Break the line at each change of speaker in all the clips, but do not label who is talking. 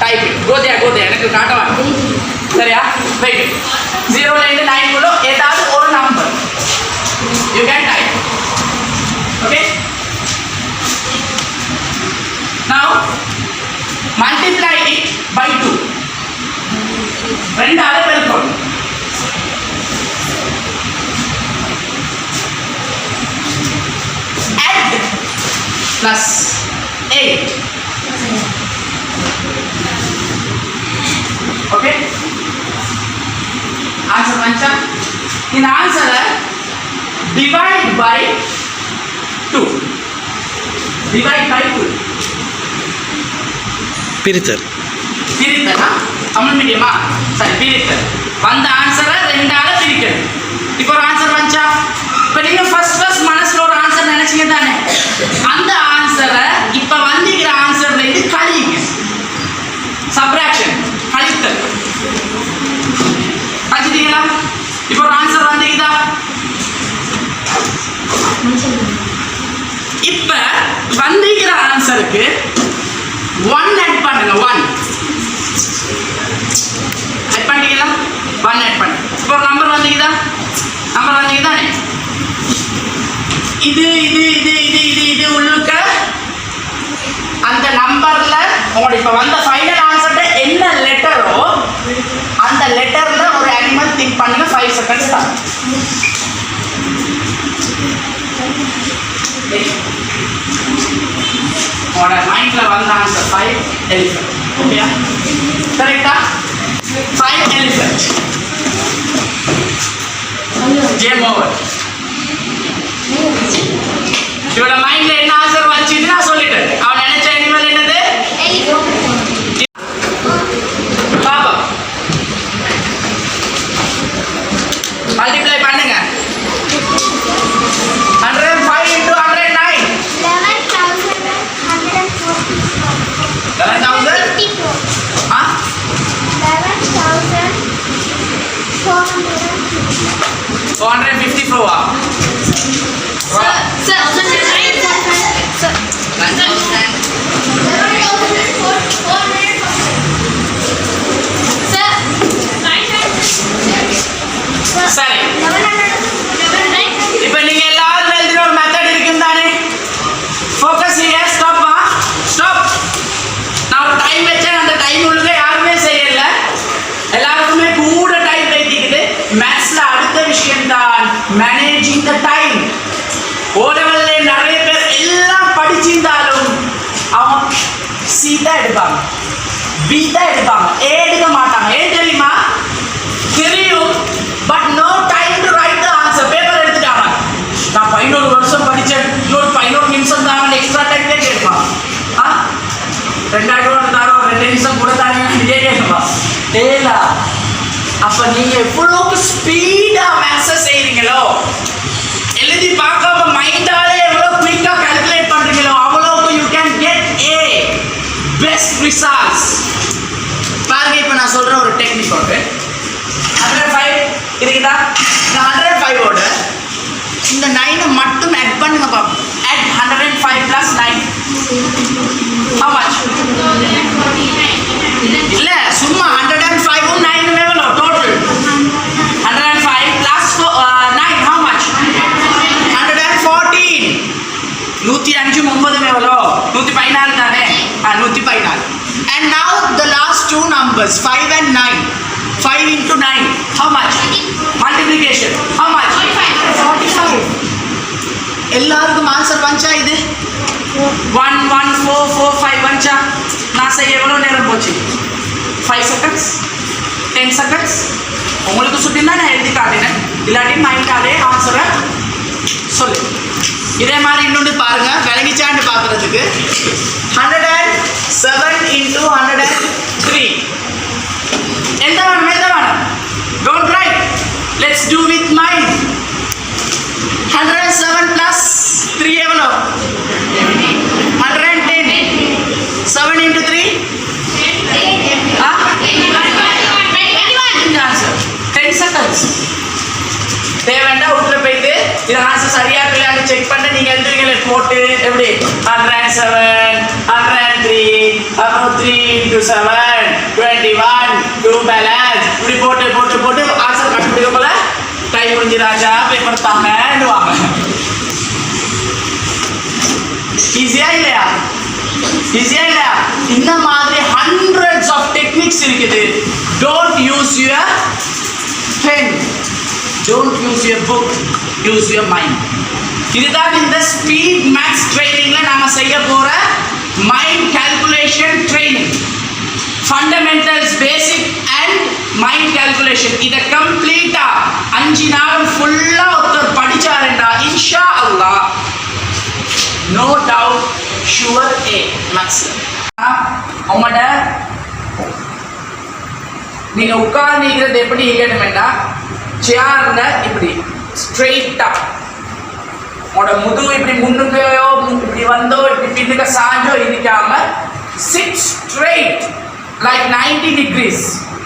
type it. Go there. எனக்கு காட்டவா சரியா? wait 0 ல இருந்து 9 குள்ள ஏதாவது ஒரு number you can type. Okay, now multiply it by 2. ரெண்டால பெருக்கணும். add plus 8. Okay, answer mancha in answer divide by 2
பிரித்தல்
தமிழ் மீடியமா சரி பிரித்தல் வந்த ஆன்சரை ரெண்டால பிரிக்கணும். இப்போ ஒரு ஆன்சர் வந்துச்சா? இப்போ நீங்க ஃபர்ஸ்ட் மனசுல ஒரு ஆன்சர் நினைச்சீங்க தானே, அந்த ஆன்சரை இப்போ வந்திருக்கிற ஆன்சர்ல இருந்து கழிங்க. சப்ராக்ஷன் கழித்தல் கழிச்சிட்டீங்களா? இப்போ ஒரு ஆன்சர் வந்தீங்களா? இப்ப வந்திருக்கிற ஆன்சருக்கு 1 ஆட் பண்ணுங்க. 1 ஆட் பண்ணிட்டீங்களா? 1 ஆட் பண்ணு. இப்போ ஒரு நம்பர் வந்தீங்களா? நம்பர் வந்தீங்கதானே? இது இது இது இது இது இது உள்ளுக்க அந்த நம்பர்ல உங்களுக்கு இப்ப வந்த ஃபைனல் ஆன்சர்ல என்ன லெட்டரோ அந்த லெட்டர்ல ஒரு அனிமல் திங்க் பண்ணுங்க. 5 செகண்ட்ஸ் தான். உங்களோட மைண்ட்ல வந்த ஆன்சர் 5 elephant. ஓகேயா? கரெக்டா? 5 elephant. game over. இவரோட மைண்ட்ல என்ன ஆன்சர் வந்துச்சுன்னு நான் சொல்லிட்டேன். அவன் நினைச்ச அனிமல் என்னது? பாப்பா மல்டிப்ளை பண்ணுங்க. 105 into 109 11,054. Huh? 454.
Sir,
சரி, இப்போ நீங்க எல்லாரும் எழுதுற ஒரு மெத்தட் இருக்கும் தானே? Focus here. ஸ்டாப். நான் ஒரு டைம் வச்சேன். அந்த டைம் உள்ளுக்கு யாருமே செய்யல. எல்லாருக்குமே கூட டைம் வைத்திக்குது. மேத்ஸ்ல அடுத்த விஷயம் தான் மேனேஜிங் த டைம். ஓலவல்ல நிறைய பேர் எல்லாம் படிச்சிருந்தாலும் அவங்க சி தான் எடுப்பாங்க, பி தான் எடுப்பாங்க, ஏ எடுக்க மாட்டாங்க. ஏன் தெரியுமா? தெரியும், but no time to write the answer. Paper எடுத்துட்டாங்க. நான் 11 வருஷம் படித்தேன், இன்னொரு 11 நிமிஷம் தான் எக்ஸ்ட்ரா டைம் கேட்பான். 2000 தாரோ 2 நிமிஷம் கூட தானே கேட்கணுமா? ஏலா அப்போ நீங்கள் எவ்வளோக்கு ஸ்பீடாக மேத்ஸை செய்கிறீங்களோ, எழுதி பார்க்காம மைண்டாலே எவ்வளோ குயிக்காக கால்குலேட் பண்ணுறீங்களோ அவ்வளோக்கு you can get a best results. பாருங்க, இப்போ நான் சொல்கிற ஒரு டெக்னிக் உண்டு. 105 இருக்குதா? இந்த 105ஓட இந்த 9 மட்டும் ஆட் பண்ணுங்க பாப்போம். add 105 plus 9 how much? இல்ல சும்மா 105 உம் 9 உம் எவ்வளவு டோட்டல்? 105 plus 9 how much? 114. 105 9 எவ்வளவு? 114 தானே? 114. and now the last two numbers 5 and 9. 5 into 9 how much? multiplication how much? 45. எல்லாருக்கும் ஆன்சர் வந்துச்சா? இது 1 1 4 4 5 வந்துச்சா? நான் செய்ய எவ்வளோ நேரம் போச்சு? 5 செகண்ட்ஸ் 10 செகண்ட்ஸ். உங்களுக்கு சுட்டினா நான் எழுதி காட்டினேன், இல்லாட்டி மைண்டாலே ஆன்சரை சொல்லு. இதே மாதிரி இன்னொன்று பாருங்க, விளங்கிச்சான்னு பார்க்கறதுக்கு. 107 into 103 எந்த வேணும்? Don't write. Let's do with mind. 107 plus 3 எவ்வளோ? 110. 7 into 3 10 seconds. தேவைண்டா உள்ள போயிட்டு இது ஆன்சர் சரியா இல்லையான்னு செக் பண்ண நீங்க எழுதுவீங்களே போட்டு எப்படி 107 103 அப்புறம் 3 3 into 7 21 2 பேலன்ஸ் இப்படி போட்டு போட்டு போட்டு ஆன்சர் கண்டுபிடிக்க போல டைம் முடிஞ்சு ராஜா பேப்பர் தாங்கன்னு வாங்க. ஈஸியா இல்லையா? ஈஸியா இல்லையா? இந்த மாதிரி hundreds of techniques இருக்குது. Don't use your pen, don't use your book, use your mind. இதுதான் இந்த ஸ்பீட் மேத்ஸ் ட்ரைனிங்ல நாம செய்ய போற mind calculation training. Fundamentals, basic and mind calculation இதை கம்ப்ளீட்டா 5 நாள் ஃபுல்லா ஒருத்தர் படிச்சாருண்டா இன்ஷா அல்லாஹ் நோ டவுட் ஷுவர் ஏ மேத்ஸ். உங்களோட நீங்க உட்கார்ந்து எப்படி இருக்கணும்னா சேர்ல இப்படி ஸ்ட்ரெயிட்டா உங்களோட முதுகு இப்படி முன்னுக்கையோ இப்படி வந்தோ இப்படி பின்னுக்க சாஞ்சோ இருக்காம சிட் ஸ்ட்ரெயிட் லைக் 90 degrees.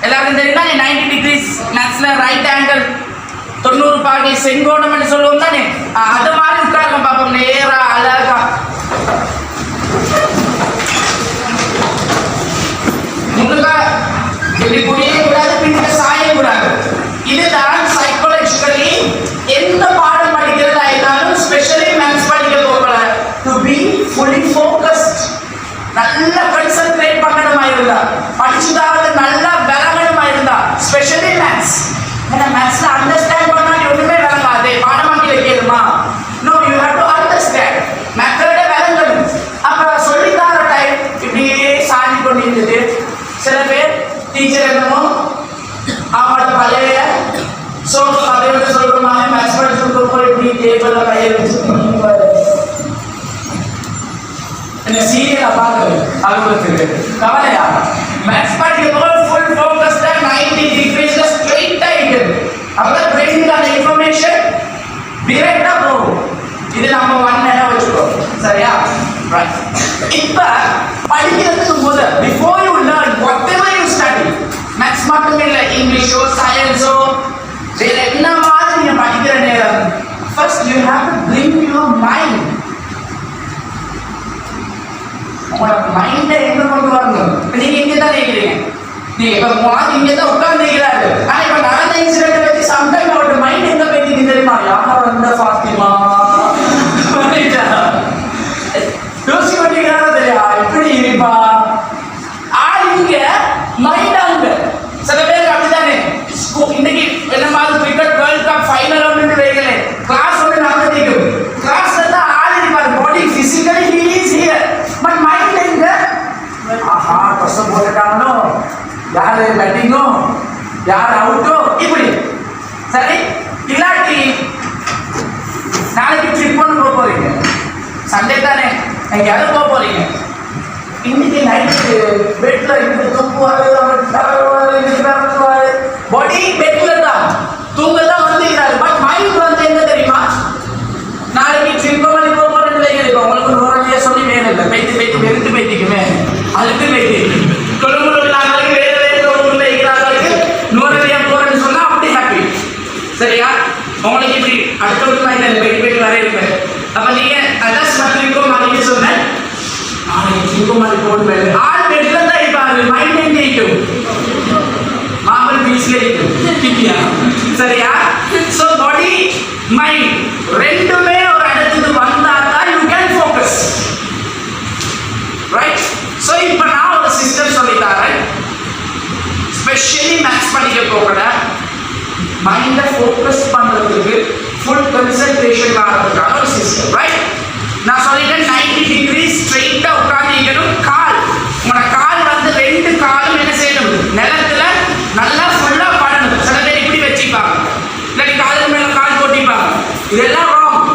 எல்லாருக்கும் தெரியுமா 90 degrees மேத்ஸ்ல ரைட் ஆங்கிள் 90 பாகை செங்கோணம்னு சொல்லுவோம் தானே, அது மாதிரி உட்காருங்க பாப்போம். நேரா அழகா முன்னுக்க இப்படி குடியே கூடாது, பின்னுக்க சாய கூடாது. இதுதான் சைக்காலஜிக்கலி எந்த பாடம் படிக்கிறதா இருந்தாலும் ஸ்பெஷலி மேத்ஸ் படிக்க போகல டு பி ஃபுல்லி ஃபோக்கஸ்ட். நல்லா கான்சென்ட்ரேட் பண்ணணுமா இருந்தா, படிச்சுதாவது நல்லா விளங்கணுமா இருந்தா ஸ்பெஷலி மேத்ஸ். ஏன்னா மேத்ஸ்ல அண்டர்ஸ்டாண்ட் பண்ணா ஒண்ணுமே விளங்காது. பாடமாக்கி வைக்கணுமா? No, you have to understand. மெத்தட விளங்கணும். அப்ப சொல்லித்தர டைம் இப்படியே சாஞ்சி கொண்டு இருந்தது. சில பேர் டீச்சர் என்னமோ அவங்களோட பழைய அதோட சொல்றோமாங்க மேத்ஸ் படிச்சுட்டு போய் இப்படி டேபிள்ல கையை வச்சு என்ன சீரியலா பாக்குறது அவங்களுக்கு கவலையா? மேத்ஸ் படிக்கும்போது ஃபுல் ஃபோக்கஸ்டா 90 டிகிரிஸ்ல ஸ்ட்ரெயிட்டா இருக்குது. அப்பதான் பிரெயினுக்கான இன்ஃபர்மேஷன் டிரெக்டா போகும். இது நம்ம 1 நேரம் வச்சுக்கோம், சரியா? ரைட். இப்ப படிக்கிறதுக்கு முதல் before you learn what ever you study, maths மட்டும் இல்ல, இங்கிலீஷோ சயின்ஸோ வேற என்ன மாதிரி நீங்க படிக்கிற நேரம், first you have to bring your mind. உங்களோட மைண்டை எங்க கொண்டு வரணும்? நீங்க இங்கே தான் நினைக்கிறீங்க, நீங்க இப்ப மாதிரி இங்கே தான் உட்கார்ந்து நிற்கிறாரு. ஆனா இப்ப நடந்த இன்சிடென்ட் வச்சு சம்டைம் அவரோட மைண்ட் எங்க போயிட்டு தெரியுமா? யாரோ வந்த ஃபாத்திமா யோசிச்சு பண்ணிக்கிறாரோ தெரியா? எப்படி இருப்பா ஆள் இங்க மைண்ட் அங்க. சில பேருக்கு அப்படித்தானே. இன்னைக்கு என்ன மாதிரி கிரிக்கெட் வேர்ல்ட் கப் ஃபைனல் ஒன்று வைக்கல, கிளாஸ் ஒன்று நடந்துட்டு கிளாஸ்ல தான் ஆள் இருப்பாரு. Body physically he is here, but mind எங்க? ஆஹா கஷ்டம் போட்டுட்டாங்களோ, யாரு பேட்டிங்கோ, யார் அவுட்டோ, இப்படி. சரி, இல்லாட்டி நாளைக்கு ட்ரிப் பண்ண போக போறீங்க, சண்டே தானே, எங்கேயாவது போக போறீங்க. இன்னைக்கு நைட்டு பெட்ல இருந்து தூக்குவாரு, பாடி பெட்ல தான் தூங்கலாம் வந்துக்கிறாரு, பட் மைண்ட் வந்து எங்க தெரியுமா? நாளைக்கு ட்ரிப் பண்ணி போக போறேன்னு வைக்கிறீங்க. உங்களுக்கு நோரடியா சொல்லி வேணும் இல்லை, பேத்தி பேத்தி வெறுத்து பேத்திக்குமே, அதுக்கு பேத்தி கொழும்புல நாளைக்கு வேற வேற ஊர்ல இருக்கிறாங்களுக்கு நோரடியா போறேன்னு சொன்னா அப்படி ஹாப்பி. சரியா? உங்களுக்கு இப்படி அடுத்த ஒரு மைண்ட் பேட்டி பேட்டி வர இருப்பேன். அப்ப நீங்க அட்ரஸ் பண்ணிருக்கோம் அப்படின்னு சொன்னேன், நாளைக்கு ட்ரிப் பண்ணி போடுவேன். ஆள் பெட்ல தான் இருப்பாரு, மைண்ட் எங்க இருக்கும்? மாம்பழம் பீச்ல இருக்கும். சரியா? சோ பாடி மைண்ட் ரெண்டுமே ஒரு இடத்துக்கு வந்தா தான் you can focus. Right? So இப்போ நான் ஒரு சிஸ்டம் சொல்லி தரேன். ஸ்பெஷலி மேத்ஸ் படிக்க போகல, மைண்டை ஃபோக்கஸ் பண்றதுக்கு ஃபுல் கன்சன்ட்ரேஷன் ஆகிறதுக்கான ஒரு சிஸ்டம். ரைட்? நான் சொல்லிட்டேன் 90 டிகிரி ஸ்ட்ரெயிட்டா உட்கார்ந்திருக்கணும். கால், உங்களோட கால் வந்து 2 காலும் என்ன செய்யணும்? நிலத்துல நல்லா ஃபுல்லா படணும். சில பேர் இப்படி வச்சுப்பாங்க, இல்லாட்டி காலுக்கு மேல கால் போட்டிப்பாங்க. இதெல்லாம் ராங்.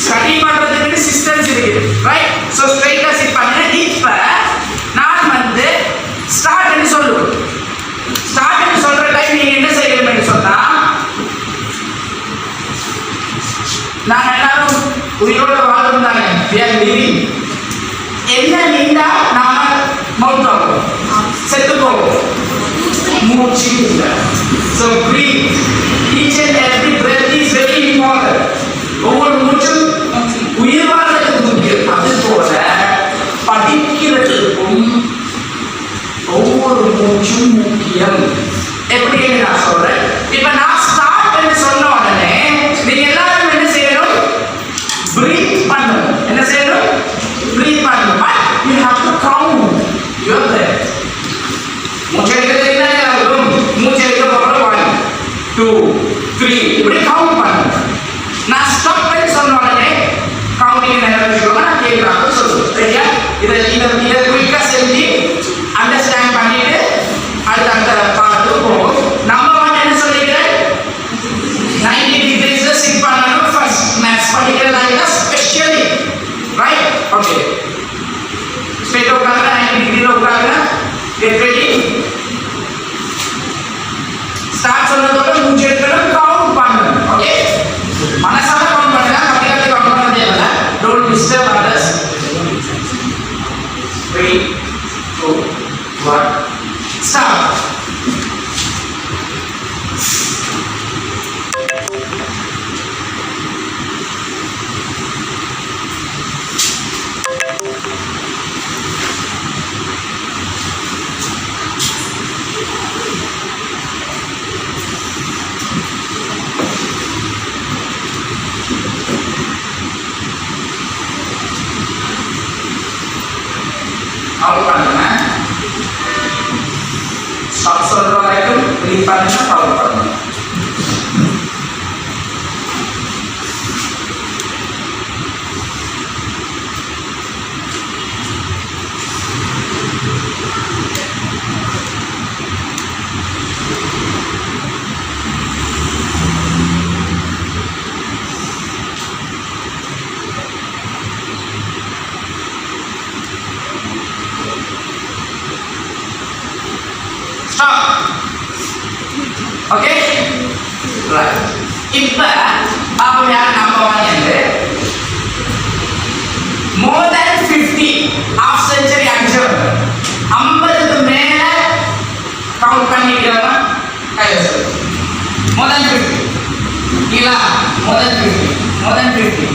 ஸ்டடி பண்றதுக்கு சிஸ்டம்ஸ் இருக்கு. ரைட்? சோ ஸ்ட்ரெயிட்டா சிட் பண்ணுங்க. இப்ப நான் வந்து ஸ்டார்ட்னு சொல்லுவேன். ஸ்டார்ட்னு சொல்ற டைம் நீங்க என்ன செய்யணும்னு சொன்னா, நாங்க எல்லாரும் உயிரோட வாழ்ந்தாங்க, என்ன நீண்டா நாம மௌத்தாகும், செத்து போகும், மூச்சு இல்லை. So breathe. Each and every breath is very important. ஒவ்வொரு மூச்சும் உயிர் வாழ்றதுக்கு முக்கியம். அது போல படிக்கிறதுக்கும் இதை குயிக்கா செஞ்சு அண்டர்ஸ்டாண்ட் பண்ணிட்டு அடுத்த அந்த பாட்டு போகும். நம்பர் 1 என்ன சொல்லிக்கிறேன், 90 degrees சிட் பண்ணணும். ஃபர்ஸ்ட் மேத்ஸ் படிக்கிறதா ஸ்பெஷலி ரைட். ஓகே, ஸ்ட்ரைட் உட்காருங்க, 90 டிகிரில உட்காருங்க. Get ready. ஸ்டார்ட் சொன்னதோட மூஞ்சி எடுக்கணும், கவுண்ட் பண்ணணும். ஓகே, மனசால கவுண்ட் பண்ணுங்க, கம்ப்ளீட்டா கவுண்ட் பண்ண தேவையில்ல. Don't disturb others. 3 2 1 start. Out பண்ணுங்க. ஸ்டாப் சொல்ற வரைக்கும் ரிலீவ் பண்ணுங்க, அவுட் பண்ணுங்க. Okay right. இப்போ பாப்போம் யார் நம்பர் 1 என்று. மோர் தென் 50 ஹாஃப் செஞ்சுரி அடிச்சவங்க, 50க்கு மேல கவுண்ட் பண்ணிக்கிறவங்க கையில சொல்லு. மோர் தென் 50 இல்லா, மோர் தென் 50, மோர் தென் 50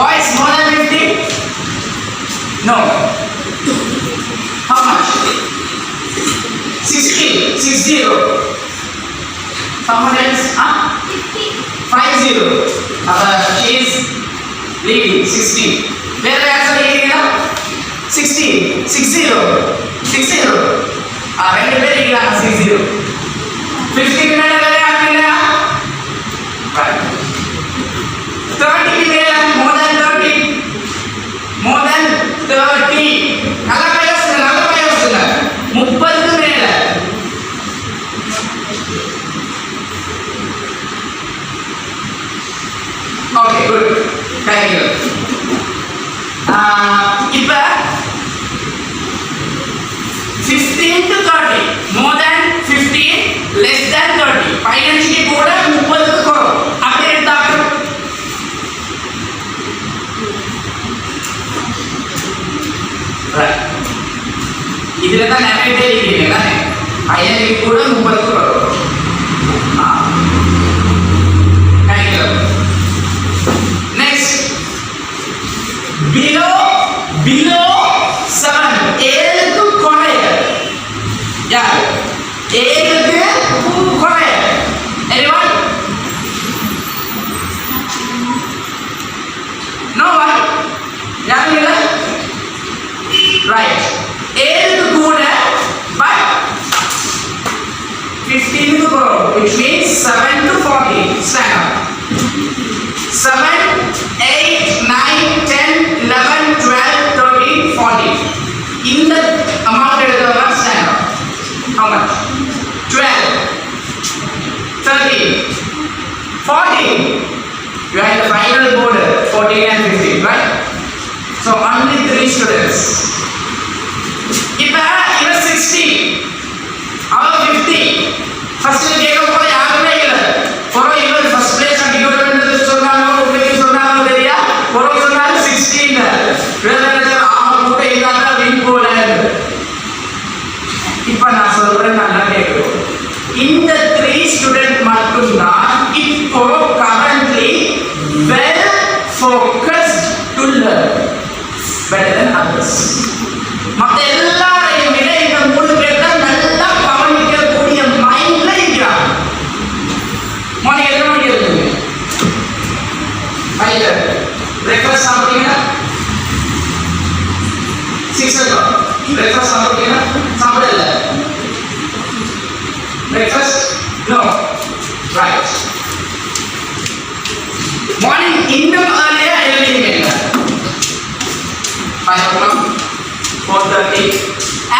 boys more then 50. No. How much? 60. Someone else? 50. She is leading 60. Where are you leading? 60. 60. ரெண்டு பேர் இருக்காங்க 60. 50 க்கு மேல வேற யாரும் இல்லையா? 30 க்கு மேல more than 30. நல்ல பையன் 30 க்கு மேல. Okay good, thank you. இப்போ 15 to 30, more than 15, less than 30, 15 க்கு கூட 30 க்கு குறைவு. அப்படி எடுத்தாங்க. ரைட், இதுல தான் நிறைய பேர் இருக்கீங்க தானே. 15 க்கு கூட 30 க்கு குறைவு. Thank you. நெக்ஸ்ட், below 7, 7 க்கு குறைய. யார் 7 க்கு குறைய? anyone? no one? யாரும் இல்ல? right. 7 க்கு கூட but 15 க்கு குறைய, which means 7 to 40. stand up. 7, 8, 9, 10, 11, 12, 13, 14. இந்த amount எடுத்தவங்க stand up. How much? 12, 13, 14. You are in the final board, 14 and 15, right? So only 3 students. இப்போ இவர் 60, அவர் 50. ஃபர்ஸ்ட் கேட்க போற யாருமே இல்லை. ஒரு இவர் ஃபர்ஸ்ட் பிளேஸ் அடிக்கணும்னு சொன்னாங்க, உங்களுக்கு சொன்னாங்க தெரியா? ஒரு சொன்னாங்க 16. அவங்க கூட இல்லாத வின் போல. இப்போ நான் சொல்றேன், நல்லா கேட்கும். இந்த 3 ஸ்டூடெண்ட் மட்டும்தான் இப்போ currently well focused to learn better than others. மற்ற எல்லாரையும் விட இந்த 3 பேர் தான் நல்லா கவனிக்கக்கூடிய மைண்ட்ல இருக்கிறாங்க. மார்னிங் எத்தனை மணிக்கு எழுதுங்க? 5:30. பிரேக்ஃபாஸ்ட் சாப்பிட்டீங்களா? 6 o'clock. பிரேக்ஃபாஸ்ட் சாப்பிட்டீங்களா? சாப்பிடல. பிரேக்ஃபாஸ்ட்? No. Right. மார்னிங் இன்னும் earlier எழுதிங்க. 5 o'clock, 4:30,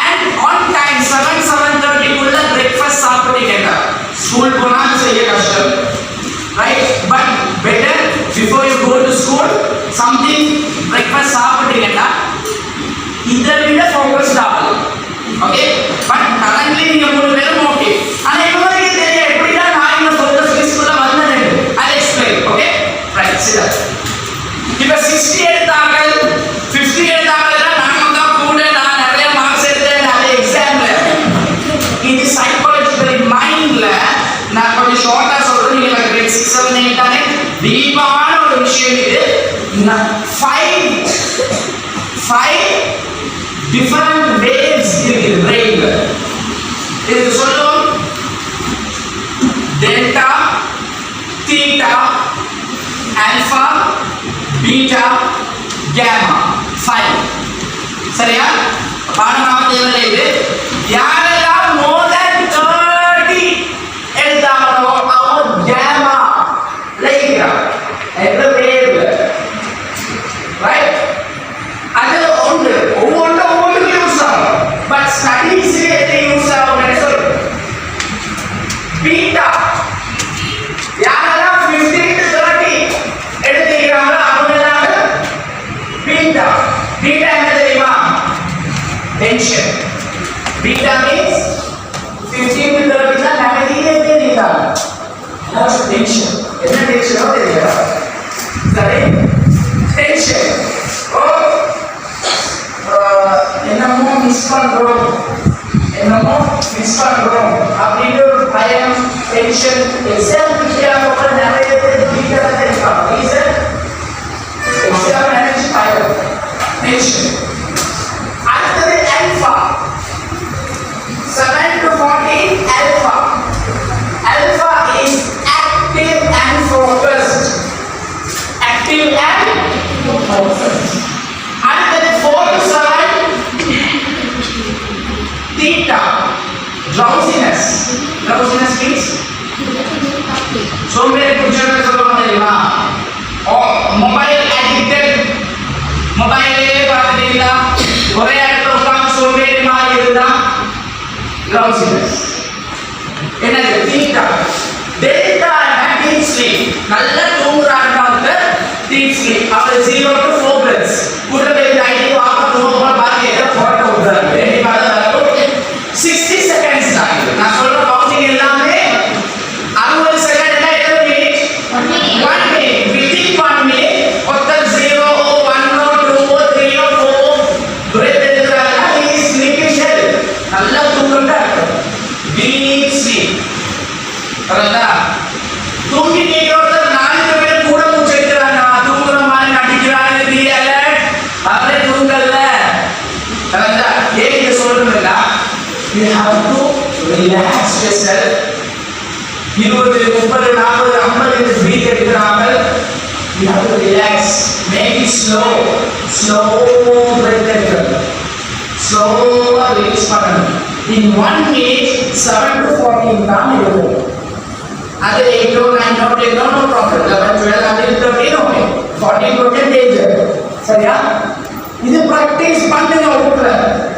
and on time 7:30 குள்ள breakfast சாப்பிட்டீங்கன்னா ஸ்கூல் போனா செய்ய கஷ்டம், right? But better before you go to school something breakfast சாப்பிட்டீங்கன்னா இதை விட focused ஆகலாம். Okay? But currently நீங்க மூணு பேரும் okay. ஆனா இவங்களுக்கு தெரியும் எப்படிடா நான் இந்த focus list குள்ள வந்தேன்னு. I'll explain. Okay? Right. sit down. இப்ப 60 எடுத்தாங்க 50 எடுத்தாங்கன்னா நான் தான் கூட நான் நிறைய மார்க்ஸ் எடுத்தேன் அதே எக்ஸாம்ல. இது சைக்காலஜிக்கலி மைண்ட்ல நான் கொஞ்சம் ஷார்ட்டா சொல்றேன், நீங்க கிரேட் 6 7 8 தானே டீப்பான ஒரு விஷயம் இது. 5 different waves இருக்கு பிரெயின்ல. இது சொல்லும் டெல்டா, தீட்டா, ஆல்பா, பீட்டா, கேமா 5. சரியா? பாடமாக தேவையில்லை. இது யாரெல்லாம் more than 30 எடுத்தாங்களோ அவங்க கேமா லைக்ரா என்ற வேவ்ல, ரைட்? அது ஒன்று ஒவ்வொன்றும் யூஸ் ஆகும். பட் ஸ்டடீஸ் எது யூஸ் ஆகும் சொல்லு. பீட்டா யாரெல்லாம் 15 to 30 எடுத்துக்கிறாங்களோ அவங்க எல்லாம் பீட்டா. பீட்டா என்ன தெரியுமா? டென்ஷன். பீட்டா மீன்ஸ் 15 to 30 தான் நிறைய பேர் இருக்காங்க. டென்ஷன் என்ன டென்ஷனோ தெரியல. சரி, டென்ஷன் என்னமோ மிஸ் பண்றோம் அப்படின்னு ஒரு பயம், டென்ஷன், எக்ஸாம் பிடிக்காம நிறைய பேர் வீட்டில் இருக்காங்க. ரீசன் எக்ஸாம் நினைச்சு பயம், டென்ஷன். அடுத்தது alpha 7 to 14 alpha. Alpha is active and focused. Active and focused. அடுத்தது 4 to 7 theta. Drowsiness. Drowsiness means சோம்பேறி பிடிச்சவங்க சொல்லுவாங்க தெரியுமா? Mobile addicted. மொபைலே பார்த்துட்டீங்களா? ஒரே இடத்துல உட்கார்ந்து சோம்பேறி மாதிரி இருந்தா drowsiness. என்னது? theta. delta deep sleep. நல்ல தூங்குறாங்க deep sleep. அவர் 0 to 4 minutes. கூடவே ஐடி வாங்க தூங்க பாக்கி ஏதோ போட்டோ விடுறாங்க. ரெடி பார்த்தா 60 seconds தான். நான் சொல்ற கவுண்டிங் எல்லாமே 60 செகண்ட் என்ன எத்தனை மினிட்? 1 minute. within 1 minute ஒருத்தர் 0 1 2 3 4 breath எடுக்கிறாங்க. he is sleeping shell. நல்லா தூங்குறதா deep sleep. கரெக்ட்டா? தூங்கி நீரோட 4 பேர் கூட மூச்சு எடுக்கிறாங்க. தூங்குற மாதிரி நடிக்கிறாங்க. be alert. அவரே தூங்கல. கரெக்ட்டா? ஏன் சொல்றேன்னா you have to relax yourself. 20 30 40 50 breathe எடுக்கிறாங்க. you have to relax. make it slow breath எடுக்கிறது. slow release பண்ணணும். in 1 minute 7 to 14 தான் இருக்கும். அது 8 or 9 or 10 no problem. 11 12 until 13 okay. 14% danger. சரியா? இது பிராக்டீஸ் பண்ணுங்க வீட்ல.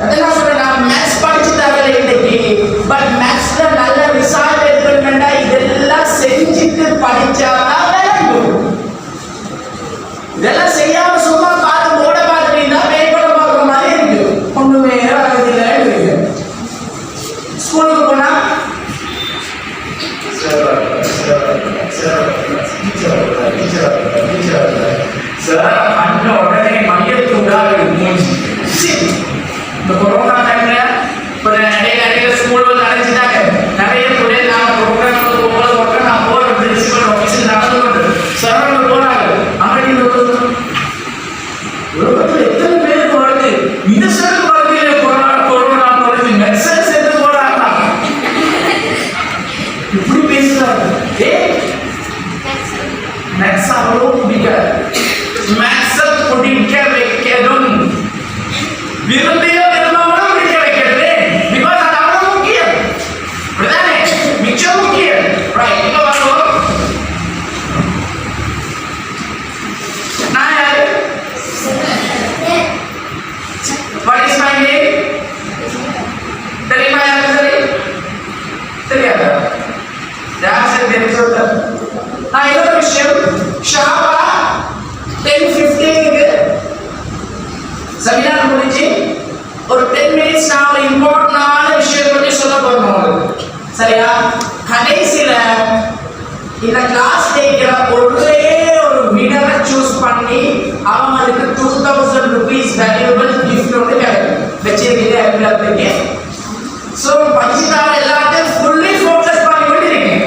அதெல்லாம் சொல்றேன், நான் மேத்ஸ் படிச்சு தரல இன்னைக்கு. பட் மேத்ஸ்ல நல்ல ரிசல்ட் எடுக்கணும்னா இதெல்லாம் செஞ்சுட்டு படிச்சாதான் விளங்கும். இதெல்லாம் செய்யாம சும்மா பார்த்து போர்டை பார்த்துட்டீங்கன்னா பேப்பரை பார்க்குற மாதிரி இருக்கு. ஒண்ணுமே வரதில்லை. ஸ்கூலுக்கு போனா உடனே மையத்துண்டா இந்த கொரோனா டைம்ல நிறைய ஸ்கூல் நடந்துட்டாங்க. நிறைய பிள்ளைங்க நான் ப்ரோக்ராம் நான் போற பிரின்சிபல் ஆஃபீஸில் நடந்து கொண்டு சார் ஒரு இம்பார்ட்டன்டான விஷயம் பத்தி சொல்ல போறோம். சரியா? கடைசில இந்த கிளாஸ் டேக்கிற ஒரே ஒரு வினரை சூஸ் பண்ணி அவங்களுக்கு 2000 rupees வேல்யூபிள் gift வந்து வெச்சிருக்கீங்க எல்லாத்துக்கு. சோ பஞ்சிதார எல்லாத்தையும் ஃபுல்லி ஃபோக்கஸ் பண்ணி கொண்டிருக்கீங்க.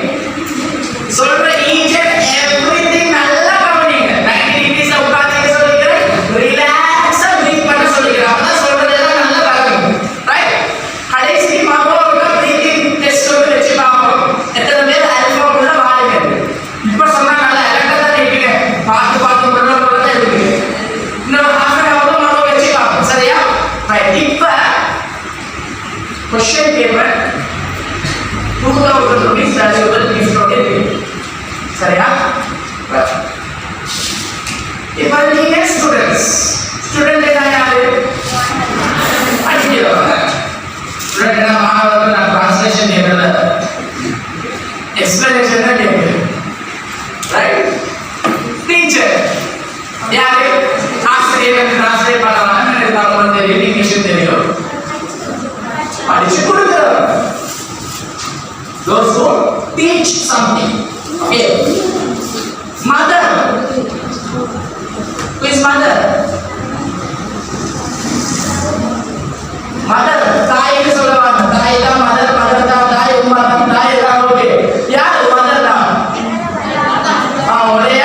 சொல்ற ஈச் அண்ட் எவ்ரிதிங் நல்லா கவனிங்க. 90 டிகிரிஸ்ல உட்கார்ந்து சொல்லிக்கிறேன், ரிலாக்ஸா பிரீத் பண்ண சொல்லிக்கிறேன். அதான் சொல்றதெல்லாம் நல்லா கவனிங்க. ரைட்? கடைசி மாவோட பிரீத்திங் டெஸ்ட் வந்து வெச்சு பாப்போம். எத்தனை பேர் ஆல்பா உள்ள வாழுங்க. இப்ப சொன்னா நல்லா அலர்ட்டா தான் இருக்கீங்க. பார்த்து பார்த்து பண்ணறதா இருக்கு. இன்னும் half an hour மாவோ வெச்சு பாப்போம். சரியா? ரைட். இப்ப question paper 2000 rupees valuable gift ஓட இருக்கு. சரியா? இப்போ நீங்க ஸ்டூடண்ட்ஸ் என்ன யாரு படிக்கிறவங்க ஸ்டூடண்ட் என்ன மாணவர்கள் நான் டிரான்ஸ்லேஷன் கேட்கல எக்ஸ்பிளனேஷன் தான் கேட்கிறேன். ரைட்? டீச்சர் யாரு ஆசிரியர் டிரான்ஸ்லேட் பண்ணலாம் இருந்தாலும் தெரியும் இங்கிலீஷ் தெரியும் படிச்சு கொடுக்கிறவங்க. Those who teach something. Okay. Mother. Who is mother? Mother. தாய் என்று சொல்லுவாங்க. தாய் தான் மதர், மதர் தான் தாய், உம்மா தான் தாய் தான். ஓகே. யார் மதர் தான்? அவருடைய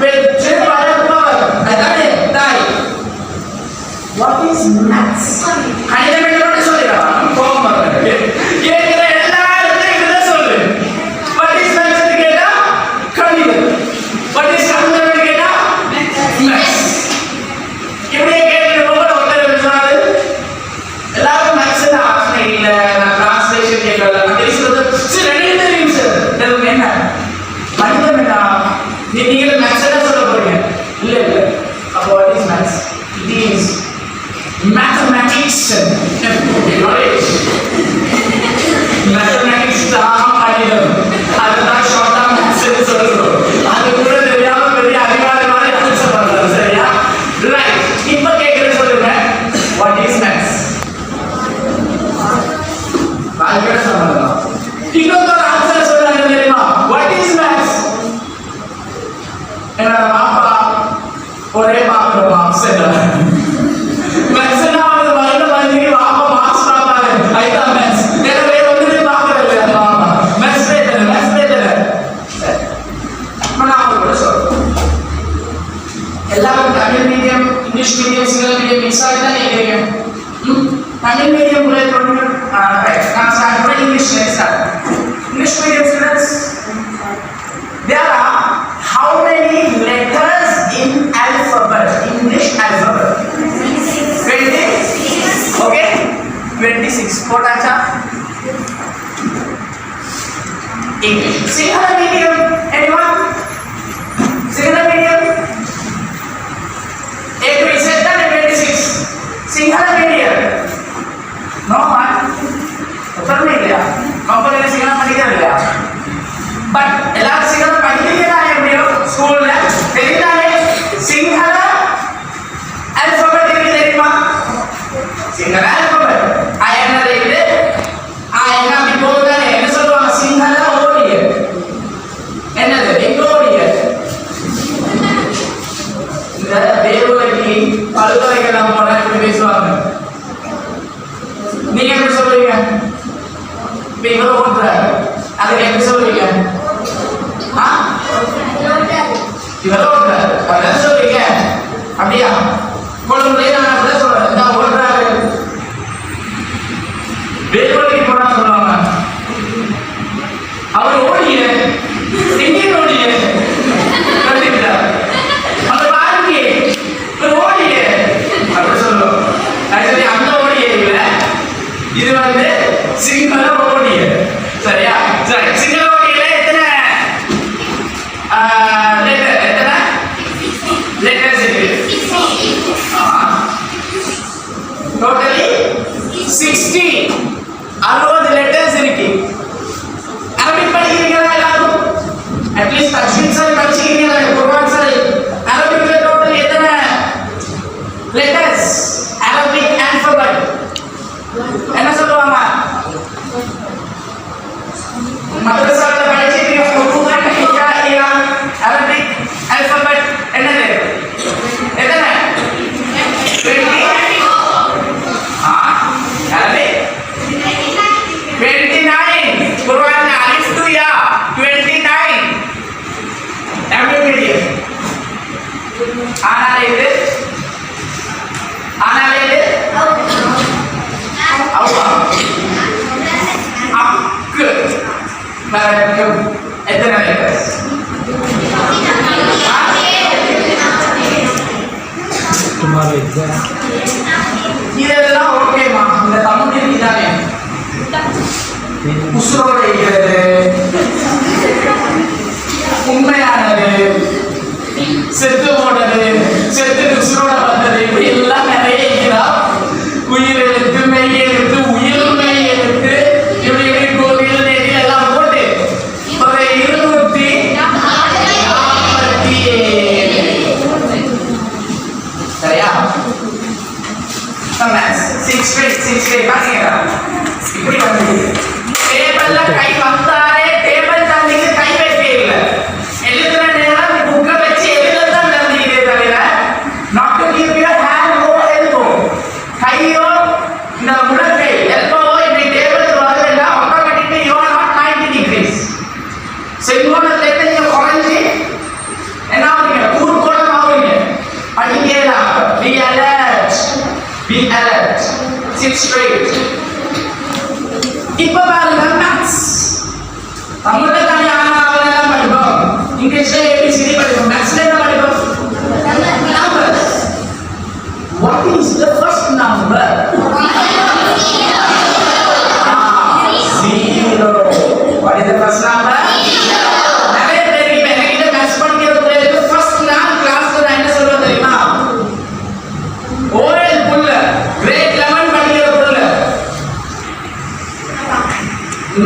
பெற்று வளர்ப்பவர். அதானே தாய். What is maths? கணிதம் என்று சொல்லுறாங்க. கோபம் வருது. கேக்குற எல்லாரும் இத சொல்லு. What is maths ன்னு கேட்டா கணிதம். What is கணிதம் ன்னு கேட்டா maths. இப்படியே கேக்குற ஒவ்வொரு சொன்னாரு. எல்லாரும் maths ல ஆப்ஷன் இல்ல. நான் டிரான்ஸ்லேஷன் கேட்கல. நான் சொல்றது சரி ரெண்டு தெரியும் சார். இது என்ன? கணிதம் என்ன? நீங்க maths என்ன சொல்ல போறீங்க? இல்ல இல்ல. அப்ப what is maths? It is mathematics. Right? Mathematics தான் கணிதம். அதுதான் ஷார்ட்டா maths ன்னு சொல்றோம். அது கூட தெரியாம பெரிய அறிவாளி ஆன்சர் பண்றாங்க. சரியா? ரைட். இப்போ கேக்குற சொல்லுங்க. What is maths? வாழ்க்கையோட சம்பந்தம். இன்னொரு ஆன்சர் சொல்றாங்க தெரியுமா? What is maths? என்னோட பாப்பா ஒரே பாப்பா மார்க்ஸ் என்ன மேக்ஸ்னா வந்து வரையில வந்து பாப்பா மார்க்ஸ் பாப்பாரு. ஐதான் மேத்ஸ். வேற ஒண்ணுமே பார்க்கறது இல்ல பாப்பா. மேத்ஸ் பேதல. நான் உங்களுக்கு சொல்றேன். எல்லாரும் Tamil medium, English medium, Sinhala medium mix ஆகி தான் இருக்கீங்க. தமிழ் மீடியம் உள்ள பொண்ணு நான் ஸ்டார்ட் பண்ணி English start. English medium students there are how many letters in alphabet? English alphabet 26. Okay, 26. Potacha English. Sinhala medium. Anyone? Sinhala medium. Ek said that 26. Sinhala medium. No man. उत्तर नहीं लिया. Company ने सिंगला पढ़ी कर लिया. But எல்லாரும் சிங்கள படிக்கிறீங்களா எப்படியோ ஸ்கூல்ல தெரியுதானே? சிங்கள ஆல்பபெட் இருக்கு தெரியுமா? சிங்கள ஆல்பபெட் என்ன இருக்குது? என்ன அப்படி போகுதானே? என்ன சொல்லுவாங்க? சிங்கள ஓடிய என்னது? எங்கோடிய இந்த தேவலைக்கு பல்கலைக்கழகம் போனா இப்படி பேசுவாங்க. நீங்க எப்படி சொல்லுவீங்க? இவ்வளவு ஓட்டுறாரு அதுக்கு எப்படி சொல்லுவீங்க? இவ்வளவு ஓட்டுறாரு அதான் சொல்லுவீங்க. அப்படியா? கொழும்புலயே நான் அப்படிதான் சொல்றேன். நான் ஓட்டுறாரு வேலைக்கு போனா சொல்லுவாங்க அவர் ஓடிய எங்கே ஓடிய அவர் பாருங்க ஓடிய அப்படி சொல்லுவோம். ஆக்சுவலி அந்த ஓடிய இல்ல, இது வந்து சிங்கள ஓடிய. சரியா? சரி. சிங்கள ஓடியில எத்தனை letters இருக்கு? டோட்டலி 60 letters இருக்கு. அரபிக் படிக்கிறீங்களா எல்லாரும்? அட்லீஸ்ட் தஜ்வீத் சார் படிச்சிருக்கீங்களா? குர்ஆன் சார் அரபிக்ல டோட்டலி எத்தனை letters? Arabic alphabet எத்தனை letters? இதெல்லாம் ஓகேமா. இந்த தமிழ் இதானே உசுரோட இருக்கிறது, உண்மையானது, செத்து போனது, செத்து உசுரோட வந்தது, இப்படி எல்லாம் நிறைய இருக்கிறா. உயிர் எழுத்து, மெய் எழுத்து, உயிர் மெய் எழுத்து, இப்படி இப்படி கோவில் நெறி எல்லாம் போட்டு ஒரு 247. சரியா? சிக்ஸ் பாத்தீங்களா? இப்படி வந்து டேபிள்ல கை வந்தாலே டேபிள் தண்ணிக்கு கை வைக்க இல்லை. எழுதுற நேரம் புக்கை வச்சு எழுதத்தான் தந்திக்கிறே தவிர not to give your hand no elbow. கையோ இந்த முழங்கை எல்போவோ இப்படி டேபிளுக்கு வரலன்னா automatically you are not 90 degrees. செங்கோணத்துல நீங்க குறைஞ்சி என்ன ஆகுறீங்க? கூர்கோணம் ஆகுறீங்க. படிக்கலாம். Be alert. Be alert. Sit straight. இப்ப பாருங்க மேத்ஸ். தமிழ்ல தனியான ஆவணம் படிப்போம். இங்கிலீஷ்ல ஏபிசிடி படிப்போம். மேத்ஸ்ல என்ன படிப்போம்? Numbers. What is the first number? Zero. What is the first number? நிறைய பேர் இப்ப என்கிட்ட மேத்ஸ் படிக்கிறது ஃபர்ஸ்ட் நாள் கிளாஸ்ல நான் என்ன சொல்றது தெரியுமா? ஓரல் புல்ல கிரேட் 11 படிக்கிற புல்ல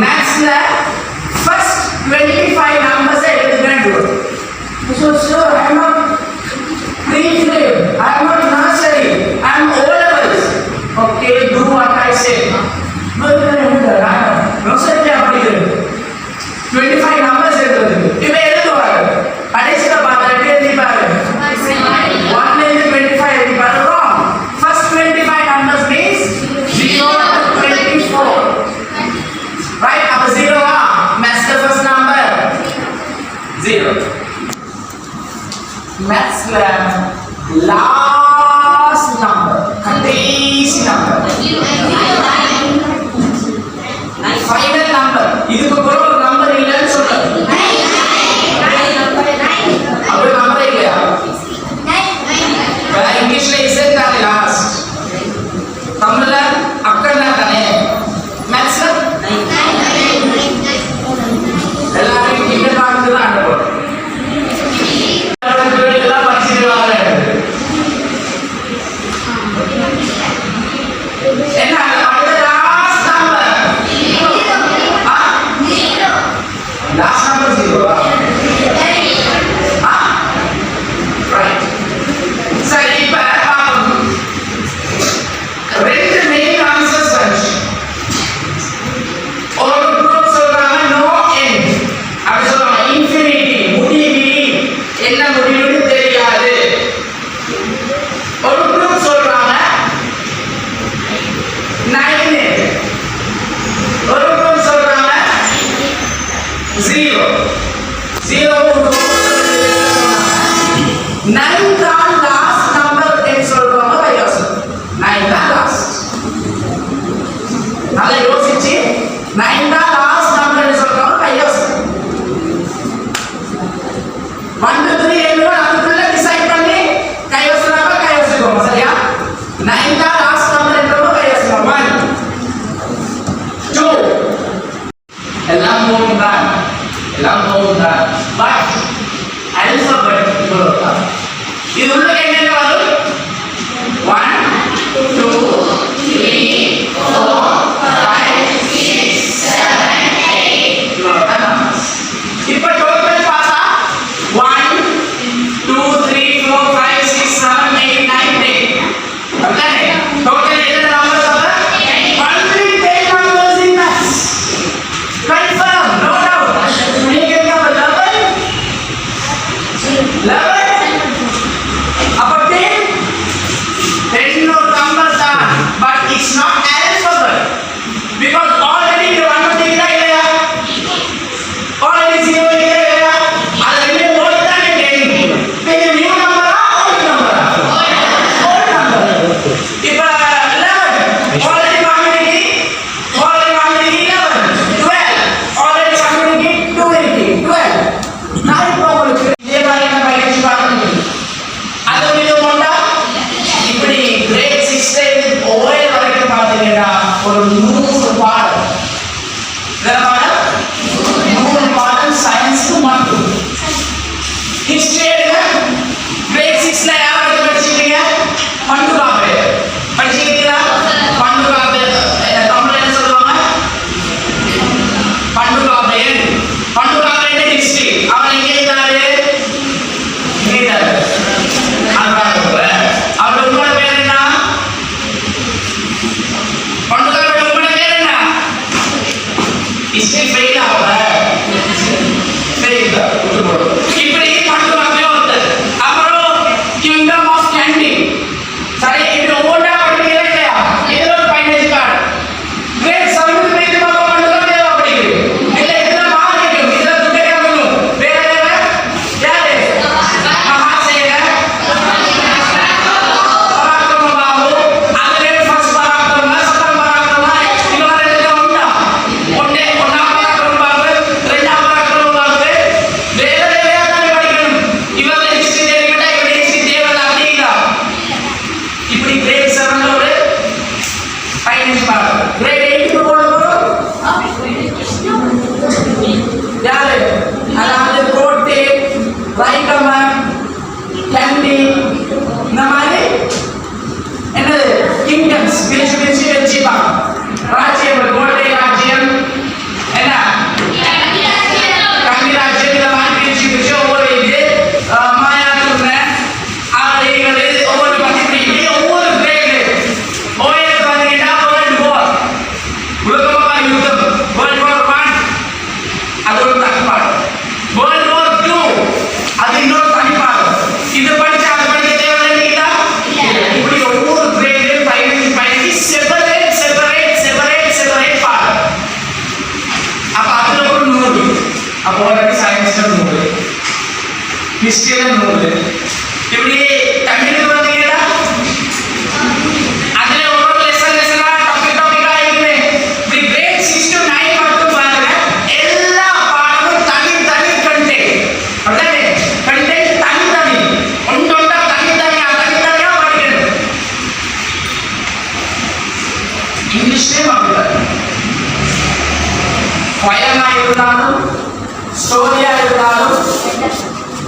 மேத்ஸ்ல ஃபர்ஸ்ட் 25 நம்பர்ஸ் எடுத்துக்கிறேன். So I am not pre-grade, I am not nursery, I am O levels. Okay, do what I say. நர்சரியா படிக்கிறது 25 நம்பர்ஸ் எடுக்கிறது. இப்ப எழுதுவாங்க. கடைசியில பார்த்துட்டு எழுதிப்பாரு 1 into 25 எழுதிப்பாரு. Wrong. First 25 numbers means 0 to 24. Right? அப்ப 0 ஆ? Maths the first number 0. Maths la last number, கடைசி number, final number. இதுக்கு அப்புறம் ஒரு நம்பர் இல்லைன்னு சொல்றேன். அப்படி நம்பர் இல்லையா? இங்கிலீஷ்ல இசட் தானே லாஸ்ட், தமிழ்ல அக்கன்னா தானே, மேத்ஸ்ல எல்லாரும் கிட்ட பார்த்து தான் அனுப்புவோம். எல்லாம் படிச்சிருவாங்க. என்ன last number? Last number 0. Right. சரி, இப்ப ரெண்டு மெயின் ஆன்சர்ஸ் வந்துச்சு. ஒரு குரூப் சொல்றாங்க நோ எண்ட், அப்படி சொல்றாங்க இன்ஃபினிட்டி, முடிவிலி, என்ன முடிவுன்னு தெரியாது. ஒரு குரூப் சொல்றாங்க 9, ஒரு குரூப் சொல்றாங்க 0. 9 தான் லாஸ்ட் நம்பர் என்று சொல்றவங்க யோசி. 9 தான் லாஸ்ட். நல்லா யோசிச்சு 9 தான் லாஸ்ட் நம்பர் சொல்றவங்க யோசி. 1 2 3 7 அதுக்குள்ள டிசைட் பண்ணி கையோசினாக்க கையோசிக்கோங்க. சரியா? 9 தான் லாஸ்ட் நம்பர் என்றவங்க கையோசிக்கோங்க. 1 2 எல்லாம் போகும் தான், எல்லாம் போகும் தான். பட் ஆல்பபெட் இவ்வளவு தான். இது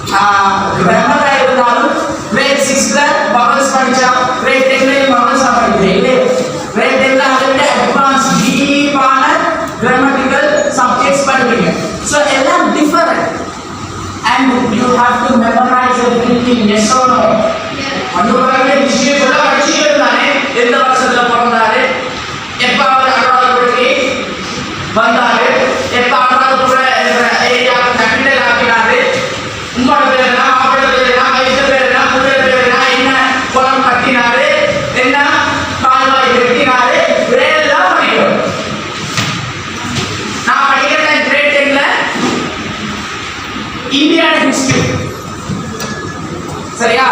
கிராமரா இருந்தாலும் கிரேட் 6ல வவல்ஸ் படிச்சா கிரேட் 10ல வவல்ஸ் படிக்கிறேன் இல்ல கிரேட் 10ல அதை விட அட்வான்ஸ் டீப்பான கிராமட்டிக்கல் சப்ஜெக்ட்ஸ் படிக்கிறீங்க so எல்லாம் different and you have to memorize everything yes or no அனுபவமே ஹிஸ்டரி கூட படிச்சிருந்தானே எந்த வருஷத்துல பிறந்தாரு எப்ப அவர் அனுராதபுரத்துக்கு வந்தாரு எப்ப அனுராதபுர ஏரியா கேபிட்டல் ஆக்கினாரு உங்களோட பேருனா அவரோட பேருனா வயசு பேருனா புள்ள பேருனா என்ன குளம் கட்டினாரு என்ன கால்வாய் வெட்டினாரு எல்லாம் படிக்கணும் நான் படிக்கிறேன் கிரேட் 10ல இந்தியாவோட ஹிஸ்டரி சரியா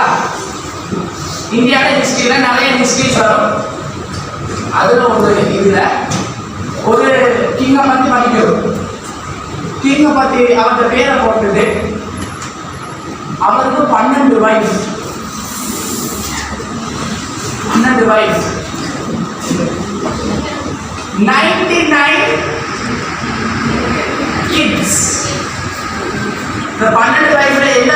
இந்தியாவோட ஹிஸ்டரியில நிறைய ஹிஸ்டரிஸ் வரும் அதுல ஒரு இதுல ஒரு கிங்கை பத்தி படிக்கிறோம் கிங்கை பத்தி அவரோட பேரை போட்டுட்டு அவருக்கு 12 வயசு 99 kids இந்த 12 வயசுல எந்த